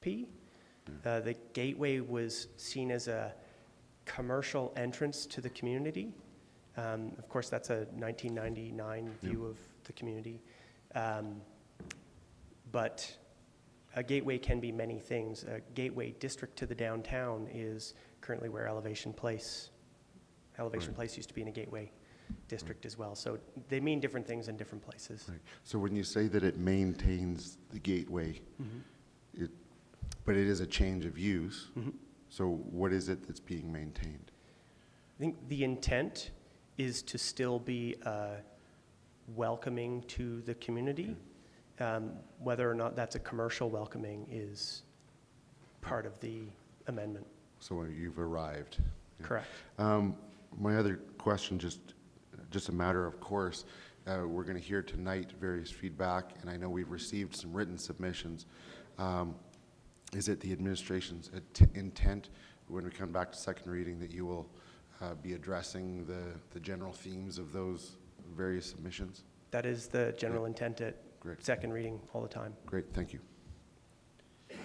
ASP. The gateway was seen as a commercial entrance to the community. Of course, that's a 1999 view of the community. But a gateway can be many things. A gateway district to the downtown is currently where Elevation Place used to be in a gateway district as well. So they mean different things in different places. Right. So when you say that it maintains the gateway, but it is a change of use, so what is it that's being maintained? I think the intent is to still be welcoming to the community. Whether or not that's a commercial welcoming is part of the amendment. So you've arrived. Correct. My other question, just a matter of course, we're going to hear tonight various feedback, and I know we've received some written submissions. Is it the administration's intent when we come back to second reading that you will be addressing the general themes of those various submissions? That is the general intent at Great. second reading all the time. Great, thank you. Are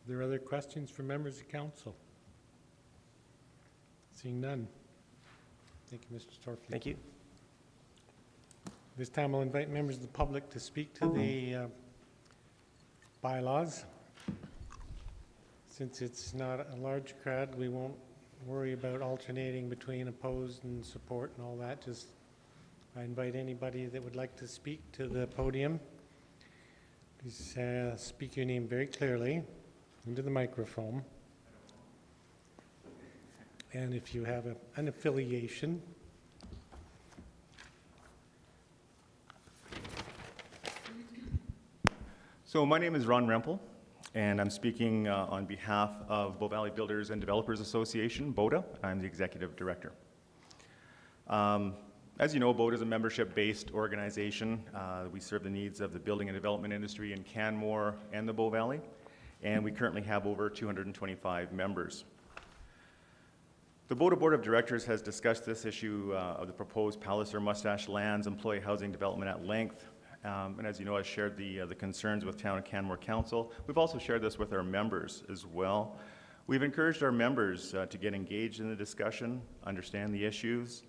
there other questions from members of council? Seeing none. Thank you, Mr. Storfleet. Thank you. This time I'll invite members of the public to speak to the bylaws. Since it's not a large crowd, we won't worry about alternating between opposed and support and all that. Just I invite anybody that would like to speak to the podium. Please speak your name very clearly into the microphone. And if you have an affiliation. So my name is Ron Rempel, and I'm speaking on behalf of Bow Valley Builders and Developers Association, BODA. I'm the executive director. As you know, BODA is a membership-based organization. We serve the needs of the building and development industry in Canmore and the Bow Valley, and we currently have over 225 members. The BODA Board of Directors has discussed this issue of the proposed Palliser Mustache Lands employee housing development at length. And as you know, I shared the concerns with Town and Canmore Council. We've also shared this with our members as well. We've encouraged our members to get engaged in the discussion, understand the issues,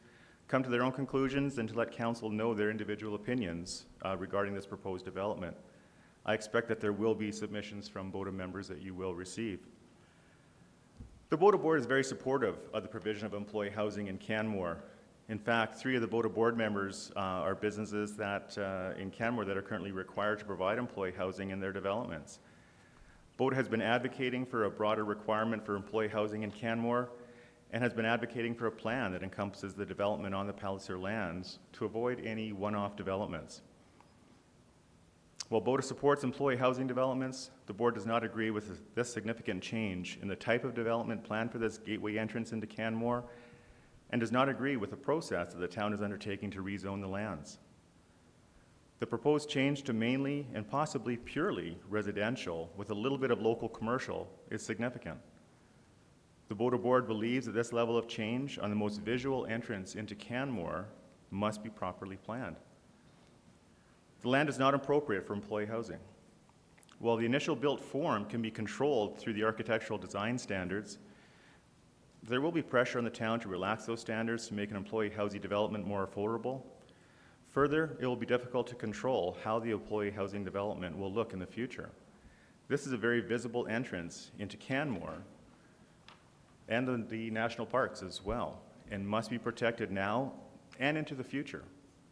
come to their own conclusions, and to let Council know their individual opinions regarding this proposed development. I expect that there will be submissions from BODA members that you will receive. The BODA Board is very supportive of the provision of employee housing in Canmore. In fact, 3 of the BODA board members are businesses that in Canmore that are currently required to provide employee housing in their developments. BODA has been advocating for a broader requirement for employee housing in Canmore and has been advocating for a plan that encompasses the development on the Palliser lands to avoid any one-off developments. While BODA supports employee housing developments, the board does not agree with this significant change in the type of development planned for this gateway entrance into Canmore, and does not agree with the process that the town is undertaking to rezone the lands. The proposed change to mainly and possibly purely residential with a little bit of local commercial is significant. The BODA board believes that this level of change on the most visual entrance into Canmore must be properly planned. The land is not appropriate for employee housing. While the initial built form can be controlled through the architectural design standards, there will be pressure on the town to relax those standards to make an employee housing development more affordable. Further, it will be difficult to control how the employee housing development will look in the future. This is a very visible entrance into Canmore and the national parks as well, and must be protected now and into the future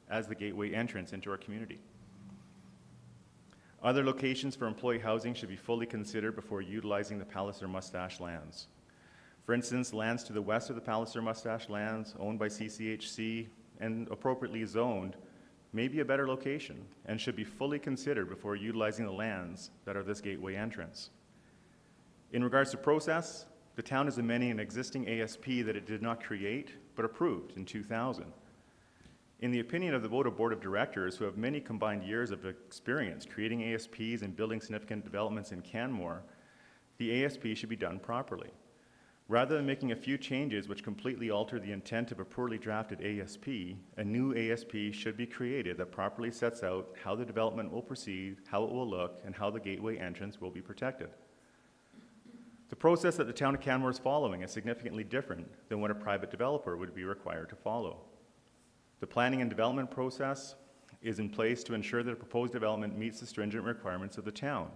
as the gateway entrance into our community. Other locations for employee housing should be fully considered before utilizing the Palliser Mustache lands. For instance, lands to the west of the Palliser Mustache lands, owned by CCHC and appropriately zoned, may be a better location and should be fully considered before utilizing the lands that are this gateway entrance. In regards to process, the town is amending an existing ASP that it did not create, but approved in 2000. In the opinion of the BODA Board of Directors, who have many combined years of experience creating ASPs and building significant developments in Canmore, the ASP should be done properly. Rather than making a few changes which completely alter the intent of a poorly drafted ASP, a new ASP should be created that properly sets out how the development will proceed, how it will look, and how the gateway entrance will be protected. The process that the town of Canmore is following is significantly different than what a private developer would be required to follow. The planning and development process is in place to ensure that a proposed development meets the stringent requirements of the town.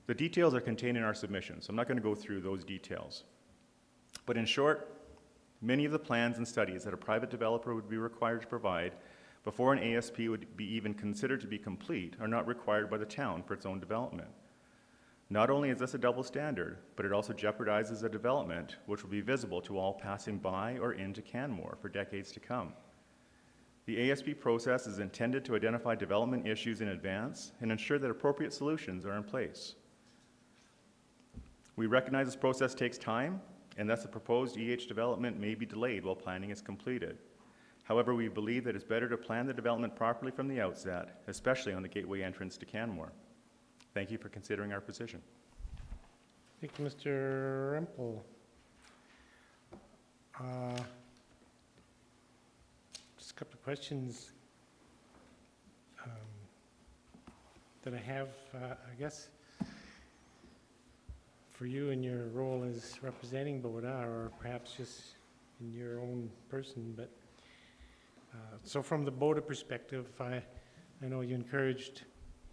The details are contained in our submission, so I'm not going to go through those details. But in short, many of the plans and studies that a private developer would be required to provide before an ASP would be even considered to be complete are not required by the town for its own development. Not only is this a double standard, but it also jeopardizes a development which will be visible to all passing by or into Canmore for decades to come. The ASP process is intended to identify development issues in advance and ensure that appropriate solutions are in place. We recognize this process takes time, and thus the proposed EH development may be delayed while planning is completed. However, we believe that it's better to plan the development properly from the outset, especially on the gateway entrance to Canmore. Thank you for considering our position. Thank you, Mr. Rempel. Just a couple of questions that I have, I guess, for you in your role as representing Boda, or perhaps just in your own person. But so from the Boda perspective, I know you encouraged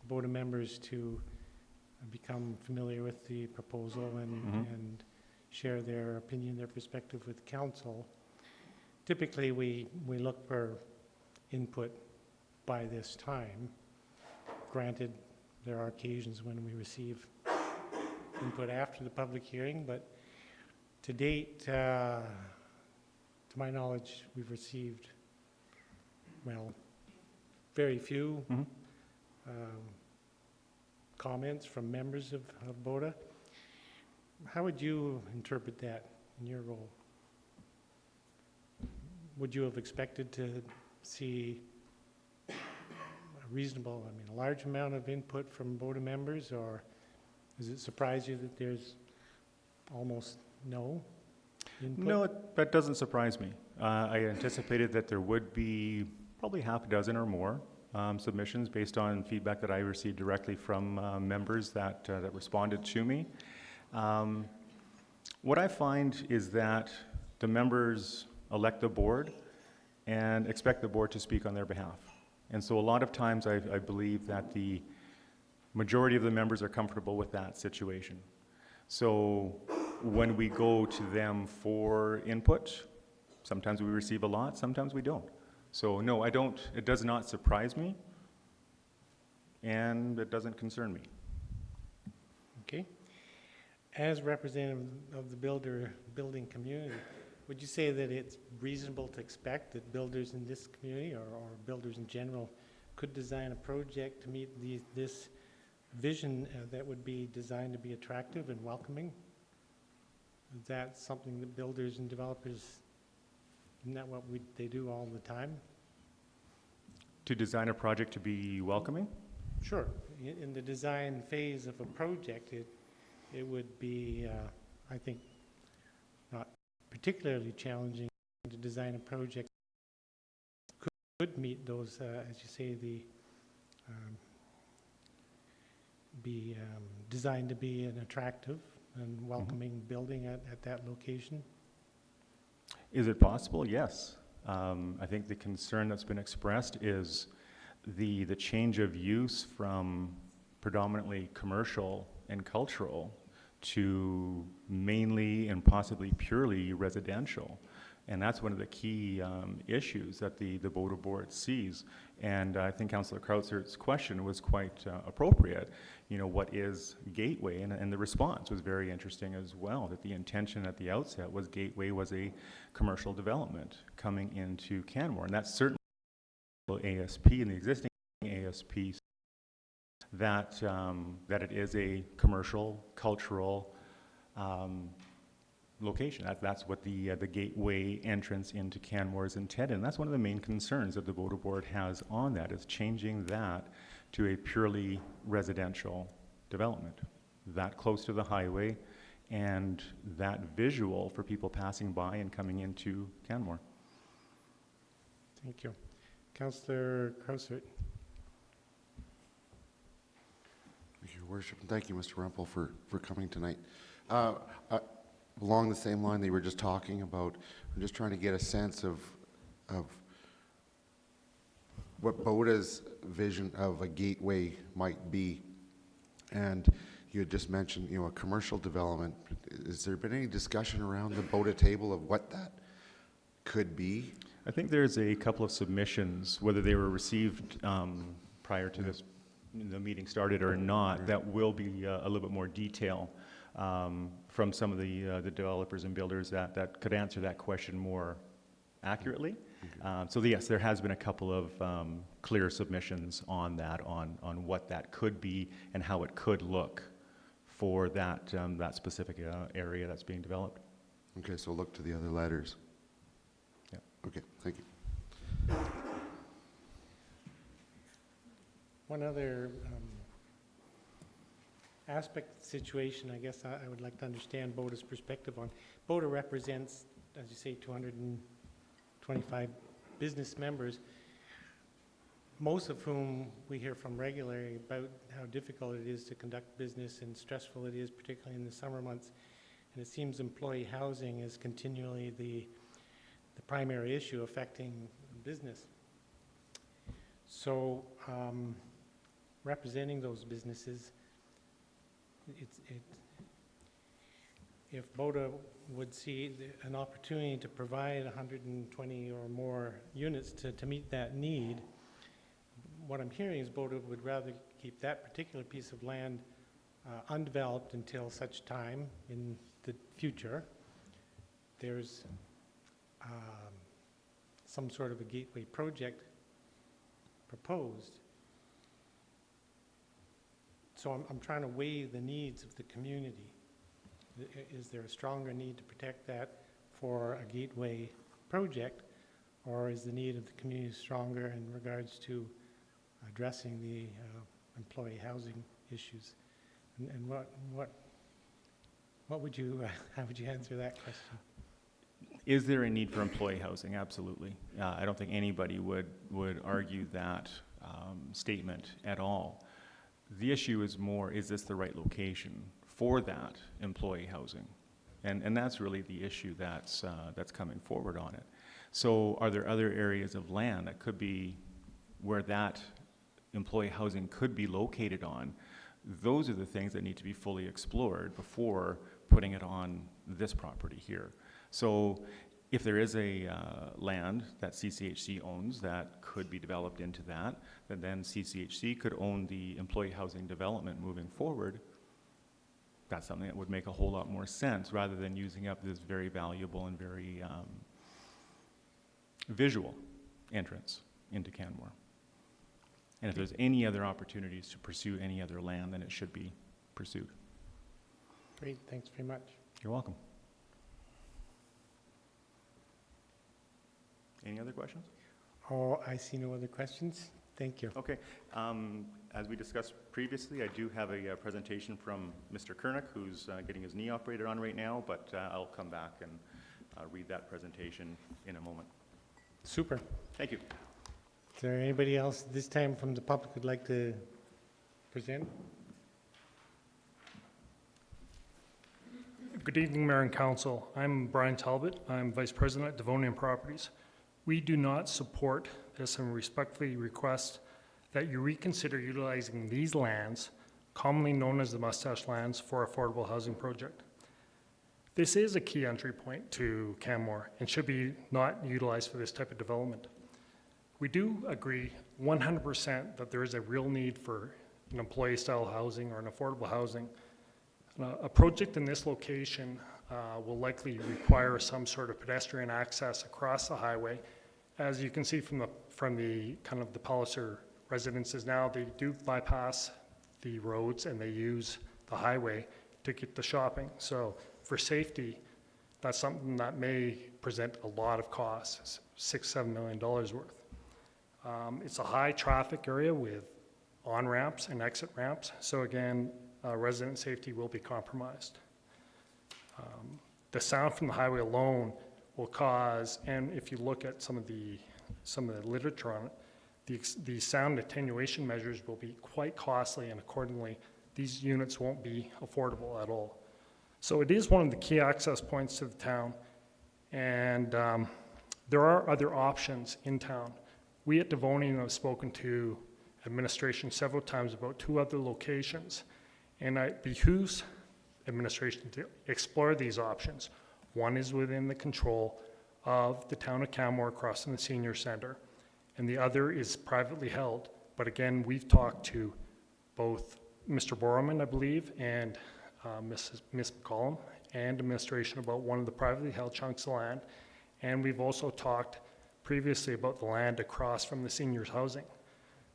Boda members to become familiar with the proposal and share their opinion, their perspective with council. Typically, we look for input by this time. Granted, there are occasions when we receive input after the public hearing, but to date, to my knowledge, we've received, well, very few comments from members of Boda. How would you interpret that in your role? Would you have expected to see a reasonable, a large amount of input from Boda members, or does it surprise you that there's almost no input? No, that doesn't surprise me. I anticipated that there would be probably half a dozen or more submissions based on feedback that I received directly from members that responded to me. What I find is that the members elect the board and expect the board to speak on their behalf. And so a lot of times I believe that the majority of the members are comfortable with that situation. So when we go to them for input, sometimes we receive a lot, sometimes we don't. So no, it does not surprise me, and it doesn't concern me. Okay. As representative of the building community, would you say that it's reasonable to expect that builders in this community or builders in general could design a project to meet this vision that would be designed to be attractive and welcoming? Is that something that builders and developers, isn't that what they do all the time? To design a project to be welcoming? Sure. In the design phase of a project, it would be, I think, not particularly challenging to design a project that could meet those, as you say, be designed to be an attractive and welcoming building at that location. Is it possible? Yes. I think the concern that's been expressed is the change of use from predominantly commercial and cultural to mainly and possibly purely residential. And that's one of the key issues that the Boda board sees. And I think Councillor Krautzer's question was quite appropriate. You know, what is Gateway? And the response was very interesting as well, that the intention at the outset was Gateway was a commercial development coming into Canmore. And that's certainly ASP and the existing ASP that it is a commercial, cultural location. That's what the gateway entrance into Canmore is intended. And that's one of the main concerns that the Boda board has on that, is changing that to a purely residential development, that close to the highway and that visual for people passing by and coming into Canmore. Thank you. Councillor Krausert. Thank you, Your Worship, and thank you, Mr. Rempel, for coming tonight. Along the same line they were just talking about, I'm just trying to get a sense of what Boda's vision of a gateway might be. And you had just mentioned, you know, a commercial development. Has there been any discussion around the Boda table of what that could be? I think there's a couple of submissions, whether they were received prior to this, the meeting started or not, that will be a little bit more detail from some of the developers and builders that could answer that question more accurately. So yes, there has been a couple of clear submissions on that, on what that could be and how it could look for that that specific area that's being developed. Okay, so look to the other letters. Yeah. Okay, thank you. One other aspect of the situation, I guess I would like to understand Boda's perspective on. Boda represents, as you say, 225 business members, most of whom we hear from regularly about how difficult it is to conduct business and stressful it is, particularly in the summer months. And it seems employee housing is continually the primary issue affecting business. So representing those businesses, if Boda would see an opportunity to provide 120 or more units to meet that need, what I'm hearing is Boda would rather keep that particular piece of land undeveloped until such time in the future there's some sort of a gateway project proposed. So I'm trying to weigh the needs of the community. Is there a stronger need to protect that for a gateway project, or is the need of the community stronger in regards to addressing the employee housing issues? And what would you how would you answer that question? Is there a need for employee housing? Absolutely. I don't think anybody would argue that statement at all. The issue is more, is this the right location for that employee housing? And that's really the issue that's coming forward on it. So are there other areas of land that could be where that employee housing could be located on? Those are the things that need to be fully explored before putting it on this property here. So if there is a land that CCHC owns that could be developed into that, then CCHC could own the employee housing development moving forward. That's something that would make a whole lot more sense rather than using up this very valuable and very visual entrance into Canmore. And if there's any other opportunities to pursue any other land, then it should be pursued. Great, thanks very much. You're welcome. Any other questions? Oh, I see no other questions. Thank you. Okay. As we discussed previously, I do have a presentation from Mr. Kernick, who's getting his knee operated on right now, but I'll come back and read that presentation in a moment. Super. Thank you. Is there anybody else this time from the public who'd like to present? Good evening, Mayor and Council. I'm Brian Talbot. I'm Vice President at Devonian Properties. We do not support this and respectfully request that you reconsider utilizing these lands, commonly known as the Mustache lands, for affordable housing project. This is a key entry point to Canmore and should be not utilized for this type of development. We do agree 100% that there is a real need for an employee-style housing or an affordable housing. A project in this location will likely require some sort of pedestrian access across the highway. As you can see from the kind of the Palliser residences now, they do bypass the roads and they use the highway to get the shopping. So for safety, that's something that may present a lot of costs, $6-7 million worth. It's a high traffic area with on-ramps and exit ramps. So again, resident safety will be compromised. The sound from the highway alone will cause, and if you look at some of the literature on it, the sound attenuation measures will be quite costly, and accordingly, these units won't be affordable at all. So it is one of the key access points to the town, and there are other options in town. We at Devonian have spoken to administration several times about 2 other locations, and it behooves administration to explore these options. One is within the control of the town of Canmore across from the senior center, and the other is privately held. But again, we've talked to both Mr. Borman, I believe, and Ms. McCollum, and administration about one of the privately held chunks of land. And we've also talked previously about the land across from the seniors' housing.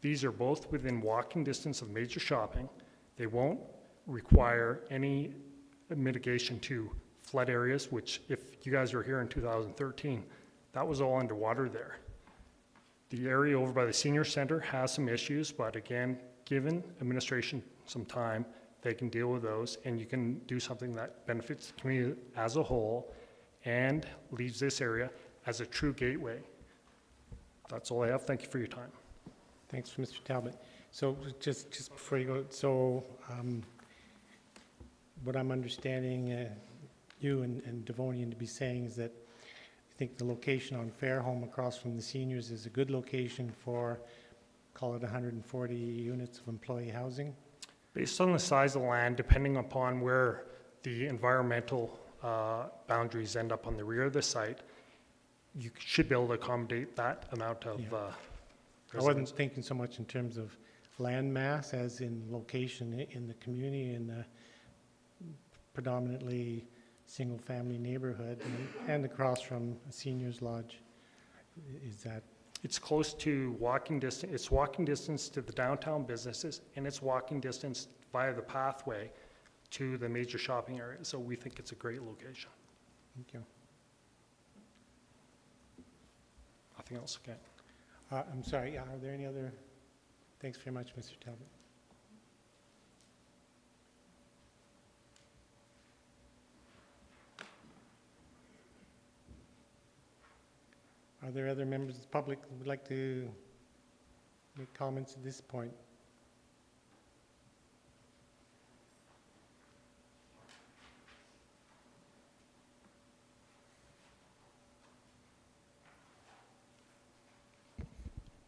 These are both within walking distance of major shopping. They won't require any mitigation to flood areas, which if you guys were here in 2013, that was all underwater there. The area over by the senior center has some issues, but again, given administration some time, they can deal with those, and you can do something that benefits the community as a whole and leaves this area as a true gateway. That's all I have. Thank you for your time. Thanks, Mr. Talbot. So just before you go, so what I'm understanding you and Devonian to be saying is that you think the location on Fairholme across from the seniors is a good location for, call it 140 units of employee housing? Based on the size of the land, depending upon where the environmental boundaries end up on the rear of the site, you should be able to accommodate that amount of I wasn't thinking so much in terms of land mass as in location in the community, in a predominantly single-family neighborhood and across from a seniors lodge. Is that? It's close to walking distance. It's walking distance to the downtown businesses, and it's walking distance via the pathway to the major shopping areas. So we think it's a great location. Thank you. Nothing else, okay. I'm sorry, are there any other? Thanks very much, Mr. Talbot. Are there other members of the public who would like to make comments at this point?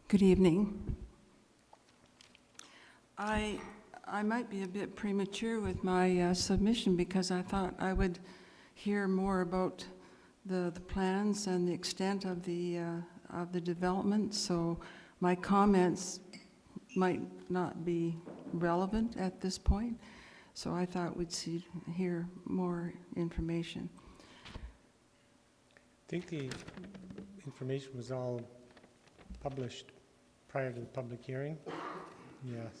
Good evening. I might be a bit premature with my submission because I thought I would hear more about the plans and the extent of the development, so my comments might not be relevant at this point. So I thought we'd hear more information. I think the information was all published prior to the public hearing. Yes.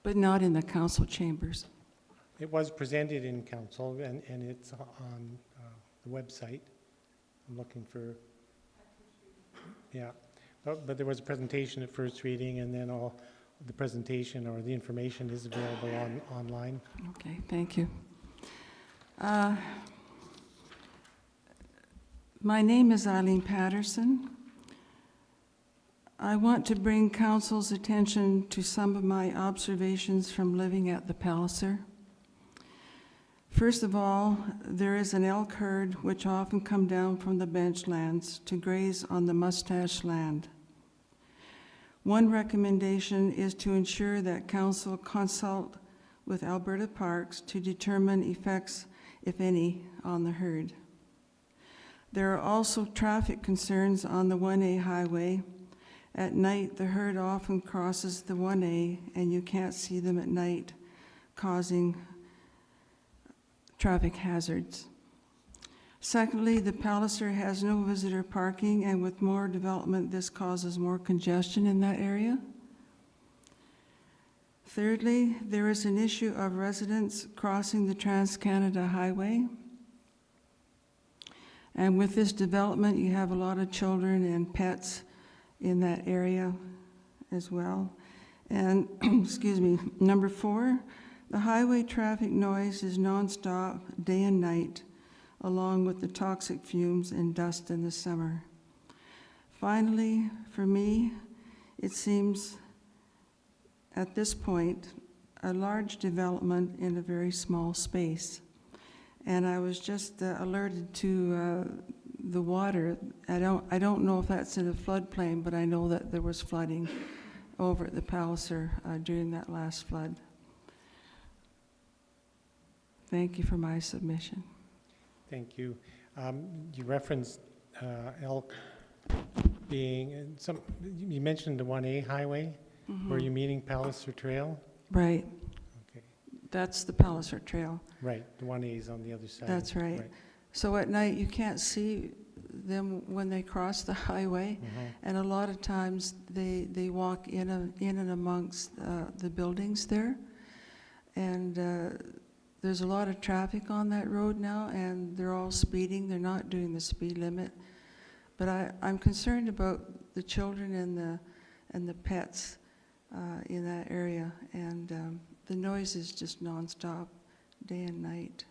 But not in the council chambers. It was presented in council and it's on the website. I'm looking for, yeah. But there was a presentation at first reading, and then all the presentation or the information is available online. Okay, thank you. My name is Eileen Patterson. I want to bring council's attention to some of my observations from living at the Palliser. First of all, there is an elk herd which often come down from the benchlands to graze on the mustache land. One recommendation is to ensure that council consult with Alberta Parks to determine effects, if any, on the herd. There are also traffic concerns on the 1A highway. At night, the herd often crosses the 1A and you can't see them at night, causing traffic hazards. Secondly, the Palliser has no visitor parking, and with more development, this causes more congestion in that area. Thirdly, there is an issue of residents crossing the Trans-Canada Highway. And with this development, you have a lot of children and pets in that area as well. And, excuse me, number 4, The highway traffic noise is nonstop, day and night, along with the toxic fumes and dust in the summer. Finally, for me, it seems at this point a large development in a very small space. And I was just alerted to the water. I don't know if that's in a floodplain, but I know that there was flooding over at the Palliser during that last flood. Thank you for my submission. Thank you. You referenced elk being, you mentioned the 1A highway. Were you meaning Palliser Trail? Right. Okay, That's the Palliser Trail. right, the 1A is on the other side. That's right. So at night, you can't see them when they cross the highway, and a lot of times they walk in and amongst the buildings there. And there's a lot of traffic on that road now, and they're all speeding. They're not doing the speed limit. But I'm concerned about the children and the pets in that area, and the noise is just nonstop, day and night.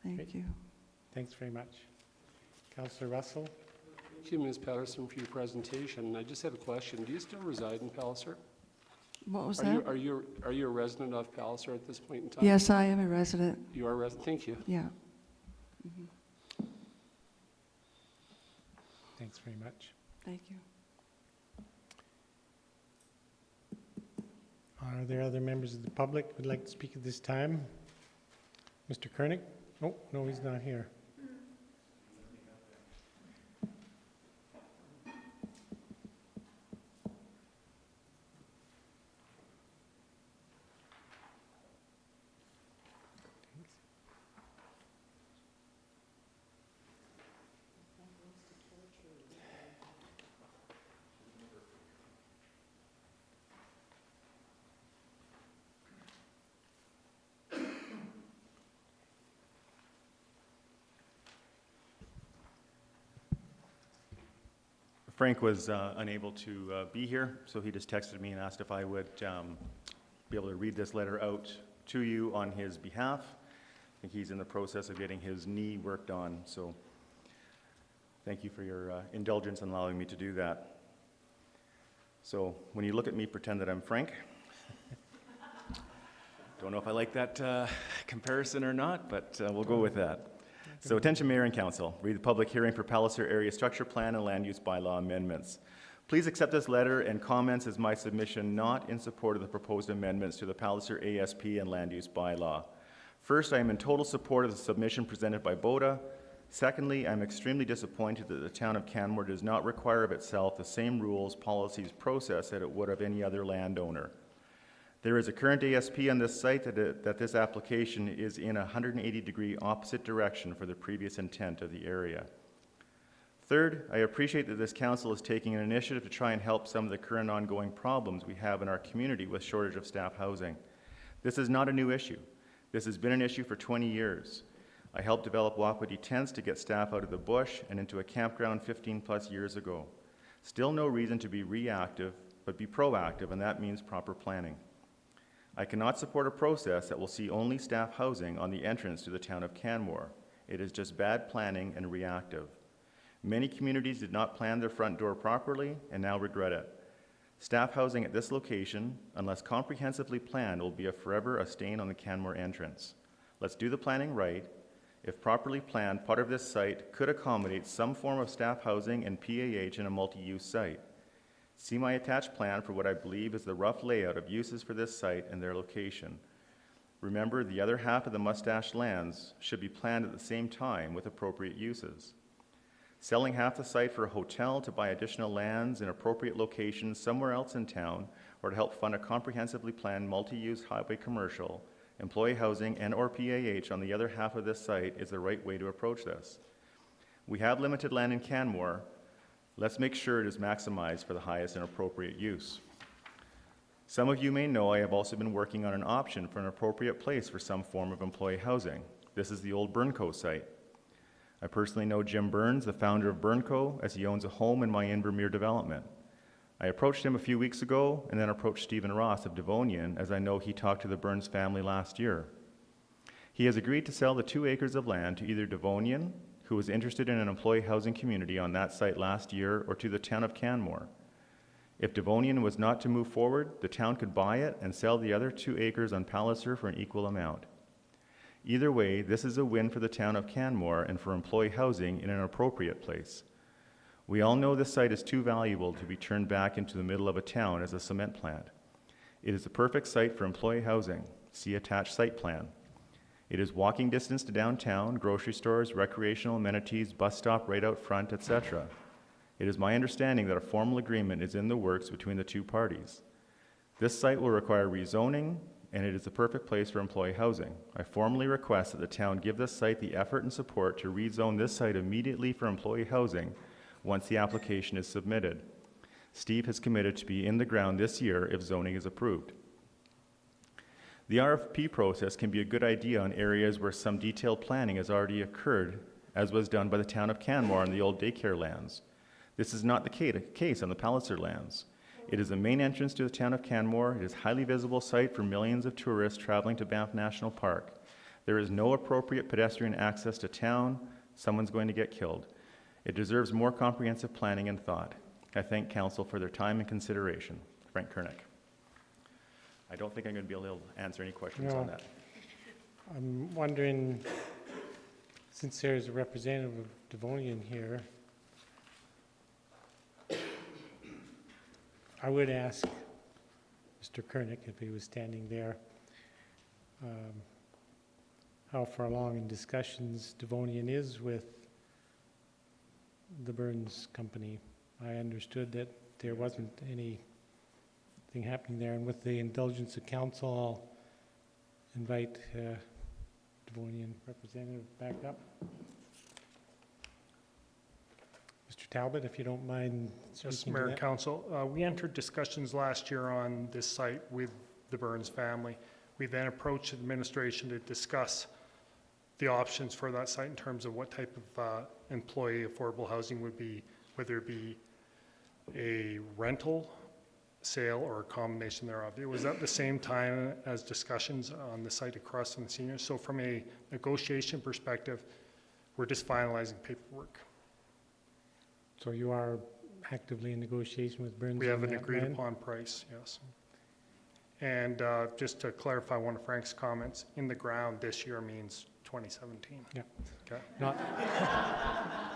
Thank Great. you. Thanks very much. Councillor Russell? Thank you, Ms. Patterson, for your presentation. I just had a question. Do you still reside in Palliser? What was Are that? you a resident of Palliser at this point in time? Yes, I am a resident. You are a resident. Thank you. Yeah. Thanks very much. Thank you. Are there other members of the public who would like to speak at this time? Mr. Kernick? Oh, no, he's not here. Frank was unable to be here, so he just texted me and asked if I would be able to read this letter out to you on his behalf. I think he's in the process of getting his knee worked on, so thank you for your indulgence in allowing me to do that. So when you look at me, pretend that I'm Frank. Don't know if I like that comparison or not, but we'll go with that. So attention Mayor and Council, read the public hearing for Palliser Area Structure Plan and Land Use Bylaw amendments. Please accept this letter and comments as my submission not in support of the proposed amendments to the Palliser ASP and Land Use Bylaw. First, I am in total support of the submission presented by BOTA. Secondly, I am extremely disappointed that the town of Canmore does not require of itself the same rules, policies, process that it would of any other landowner. There is a current ASP on this site that this application is in a 180-degree opposite direction for the previous intent of the area. Third, I appreciate that this council is taking an initiative to try and help some of the current ongoing problems we have in our community with shortage of staff housing. This is not a new issue. This has been an issue for 20 years. I helped develop Wapiti tents to get staff out of the bush and into a campground 15+ years ago. Still no reason to be reactive, but be proactive, and that means proper planning. I cannot support a process that will see only staff housing on the entrance to the town of Canmore. It is just bad planning and reactive. Many communities did not plan their front door properly and now regret it. Staff housing at this location, unless comprehensively planned, will be forever a stain on the Canmore entrance. Let's do the planning right. If properly planned, part of this site could accommodate some form of staff housing and PAH in a multi-use site. See my attached plan for what I believe is the rough layout of uses for this site and their location. Remember, the other half of the Mustache lands should be planned at the same time with appropriate uses. Selling half the site for a hotel to buy additional lands in appropriate locations somewhere else in town, or to help fund a comprehensively planned multi-use highway commercial, employee housing, and or PAH on the other half of this site is the right way to approach this. We have limited land in Canmore. Let's make sure it is maximized for the highest and appropriate use. Some of you may know I have also been working on an option for an appropriate place for some form of employee housing. This is the old Burnco site. I personally know Jim Burns, the founder of Burnco, as he owns a home in my Invermere development. I approached him a few weeks ago and then approached Stephen Ross of Devonian, as I know he talked to the Burns family last year. He has agreed to sell the 2 acres of land to either Devonian, who was interested in an employee housing community on that site last year, or to the town of Canmore. If Devonian was not to move forward, the town could buy it and sell the other 2 acres on Palliser for an equal amount. Either way, this is a win for the town of Canmore and for employee housing in an appropriate place. We all know this site is too valuable to be turned back into the middle of a town as a cement plant. It is the perfect site for employee housing. See attached site plan. It is walking distance to downtown, grocery stores, recreational amenities, bus stop right out front, etc. It is my understanding that a formal agreement is in the works between the 2 parties. This site will require rezoning, and it is the perfect place for employee housing. I formally request that the town give this site the effort and support to rezone this site immediately for employee housing once the application is submitted. Steve has committed to be in the ground this year if zoning is approved. The RFP process can be a good idea on areas where some detailed planning has already occurred, as was done by the town of Canmore on the old daycare lands. This is not the case on the Palliser lands. It is the main entrance to the town of Canmore. It is a highly visible site for millions of tourists traveling to Banff National Park. There is no appropriate pedestrian access to town. Someone's going to get killed. It deserves more comprehensive planning and thought. I thank council for their time and consideration. Frank Kernick. I don't think I'm going to be able to answer any questions on that. I'm wondering, since there's a representative of Devonian here, I would ask Mr. Kernick, if he was standing there, how far along in discussions Devonian is with the Burns Company. I understood that there wasn't anything happening there, and with the indulgence of council, I'll invite Devonian representative back up. Mr. Talbot, if you don't mind Yes, speaking to Mayor that. and Council. We entered discussions last year on this site with the Burns family. We then approached administration to discuss the options for that site in terms of what type of employee affordable housing would be, whether it be a rental, sale, or a combination thereof. It was at the same time as discussions on the site across from the seniors. So from a negotiation perspective, we're just finalizing paperwork. So you are actively in negotiation with Burns? We have on an that agreed land? upon price, yes. And just to clarify one of Frank's comments, in the ground this year means 2017. Yeah. Okay.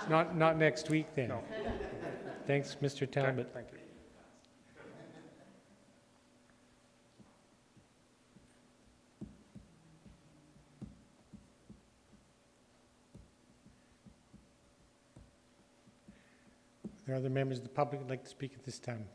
Not next week then? No. Thanks, Mr. Okay, Talbot. thank you. Are there other members of the public who'd like to speak at this time?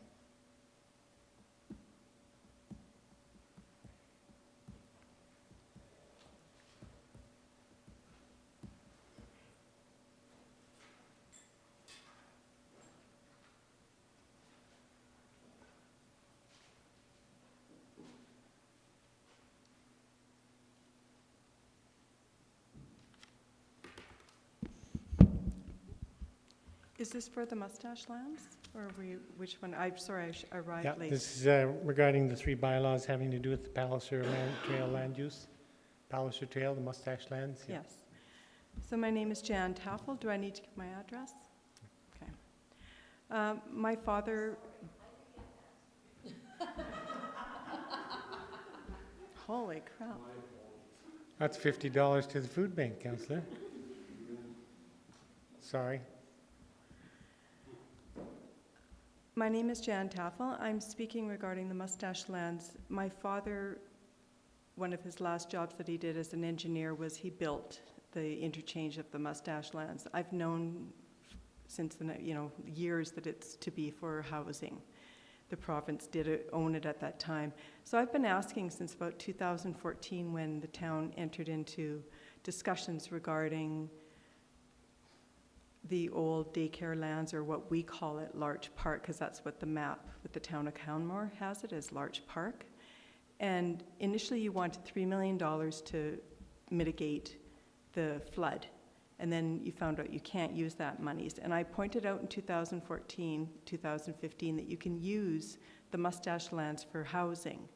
Is this for the Mustache Lands, or which one? I'm sorry, I Yeah, arrived late. this is regarding the 3 bylaws having to do with the Palliser Trail land use. Palliser Trail, the Mustache Lands. Yeah. Yes. So my name is Jan Taffel. Do I need to give my address? Okay. My father... Holy crap. That's $50 to the food bank, Councillor. Sorry. My name is Jan Taffel. I'm speaking regarding the Mustache Lands. My father, one of his last jobs that he did as an engineer was he built the interchange of the Mustache Lands. I've known since the years that it's to be for housing. The province did own it at that time. So I've been asking since about 2014 when the town entered into discussions regarding the old daycare lands, or what we call it, Larch Park, because that's what the map with the town of Canmore has it as, Larch Park. And initially you wanted $3 million to mitigate the flood. and then you found out you can't use that monies. And I pointed out in 2014, 2015, that you can use the mustache lands for housing.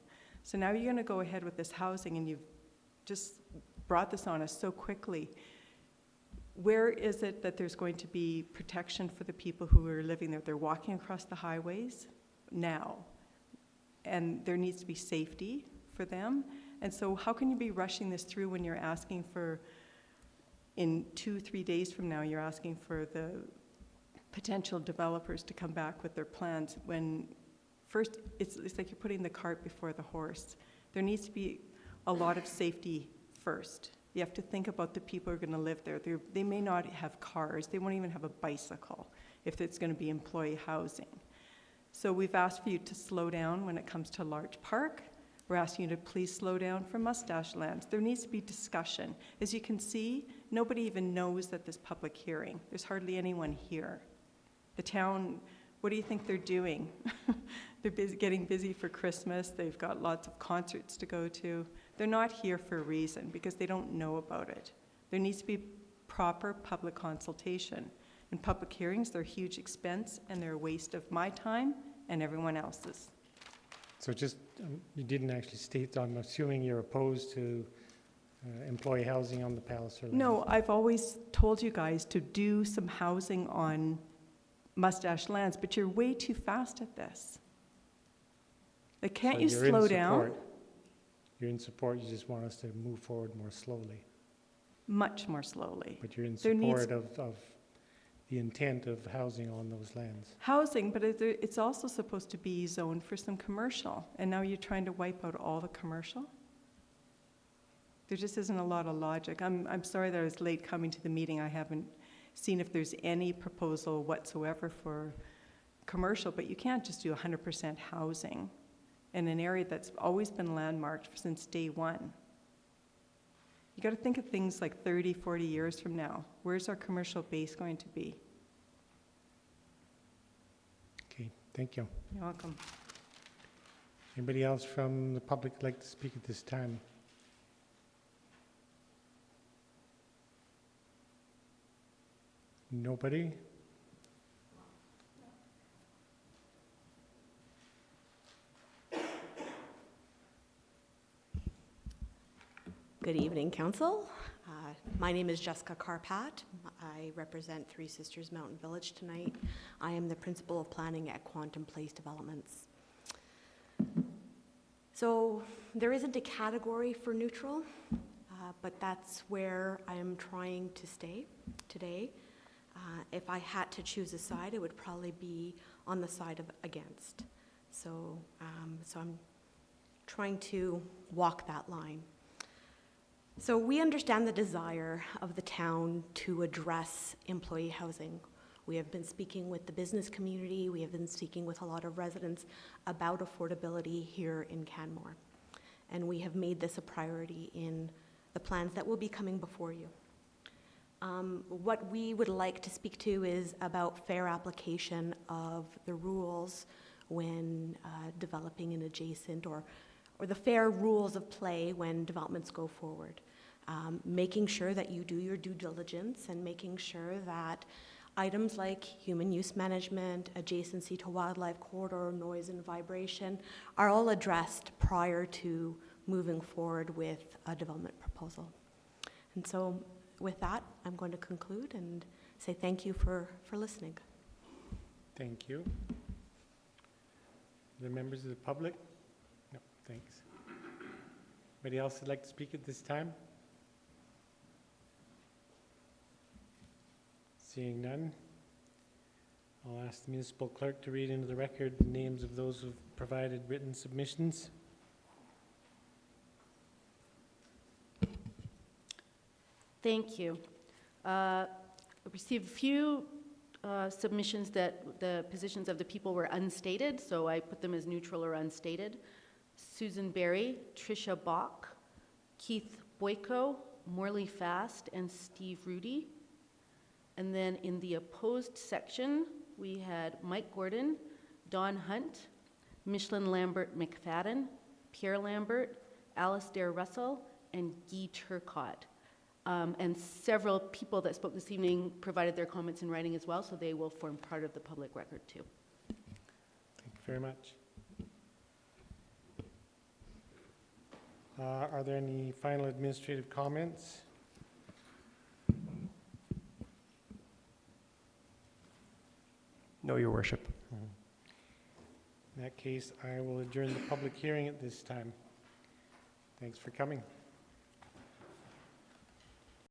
So now you're going to go ahead with this housing, and you've just brought this on us so quickly. Where is it that there's going to be protection for the people who are living there? They're walking across the highways now, and there needs to be safety for them. And so how can you be rushing this through when you're asking for, in 2-3 days from now, you're asking for the potential developers to come back with their plans, when first it's like you're putting the cart before the horse. There needs to be a lot of safety first. You have to think about the people who are going to live there. They may not have cars. They won't even have a bicycle if it's going to be employee housing. So we've asked for you to slow down when it comes to Large Park. We're asking you to please slow down for mustache lands. There needs to be discussion. As you can see, nobody even knows that this public hearing. There's hardly anyone here. The town, what do you think they're doing? They're getting busy for Christmas. They've got lots of concerts to go to. They're not here for a reason, because they don't know about it. There needs to be proper public consultation. And public hearings, they're a huge expense, and they're a waste of my time and everyone else's. So just, you didn't actually state, I'm assuming you're opposed to employee housing on the Palliser land? No, I've always told you guys to do some housing on mustache lands, but you're way too fast at this. Like, can't So you you're in slow down? support. You're in support, you just want us to move forward more slowly. Much more slowly. But you're in There needs- support of the intent of housing on those lands. Housing, but it's also supposed to be zoned for some commercial, and now you're trying to wipe out all the commercial? There just isn't a lot of logic. I'm sorry that I was late coming to the meeting. I haven't seen if there's any proposal whatsoever for commercial, but you can't just do 100% housing in an area that's always been landmarked since day one. You got to think of things like 30, 40 years from now. Where's our commercial base going to be? Okay, thank you. You're welcome. Anybody else from the public like to speak at this time? Nobody? Good evening, Council. My name is Jessica Carpat. I represent Three Sisters Mountain Village tonight. I am the Principal of Planning at Quantum Place Developments. So there isn't a category for neutral, but that's where I am trying to stay today. If I had to choose a side, it would probably be on the side of against. So I'm trying to walk that line. So we understand the desire of the town to address employee housing. We have been speaking with the business community. We have been speaking with a lot of residents about affordability here in Canmore. And we have made this a priority in the plans that will be coming before you. What we would like to speak to is about fair application of the rules when developing an adjacent or the fair rules of play when developments go forward. Making sure that you do your due diligence and making sure that items like human use management, adjacency to wildlife corridor, noise and vibration are all addressed prior to moving forward with a development proposal. And so with that, I'm going to conclude and say thank you for listening. Thank you. The members of the public? No, thanks. Anybody else would like to speak at this time? Seeing none, I'll ask the municipal clerk to read into the record the names of those who've provided written submissions. Thank you. I received a few submissions that the positions of the people were unstated, so I put them as neutral or unstated. Susan Berry, Tricia Bach, Keith Boyko, Morley Fast, and Steve Rudy. And then in the opposed section, we had Mike Gordon, Don Hunt, Michelin Lambert McFadden, Pierre Lambert, Alistair Russell, and Guy Turcott. And several people that spoke this evening provided their comments in writing as well, so they will form part of the public record too. Thank you very much. Are there any final administrative comments? No, Your Worship. In that case, I will adjourn the public hearing at this time. Thanks for coming.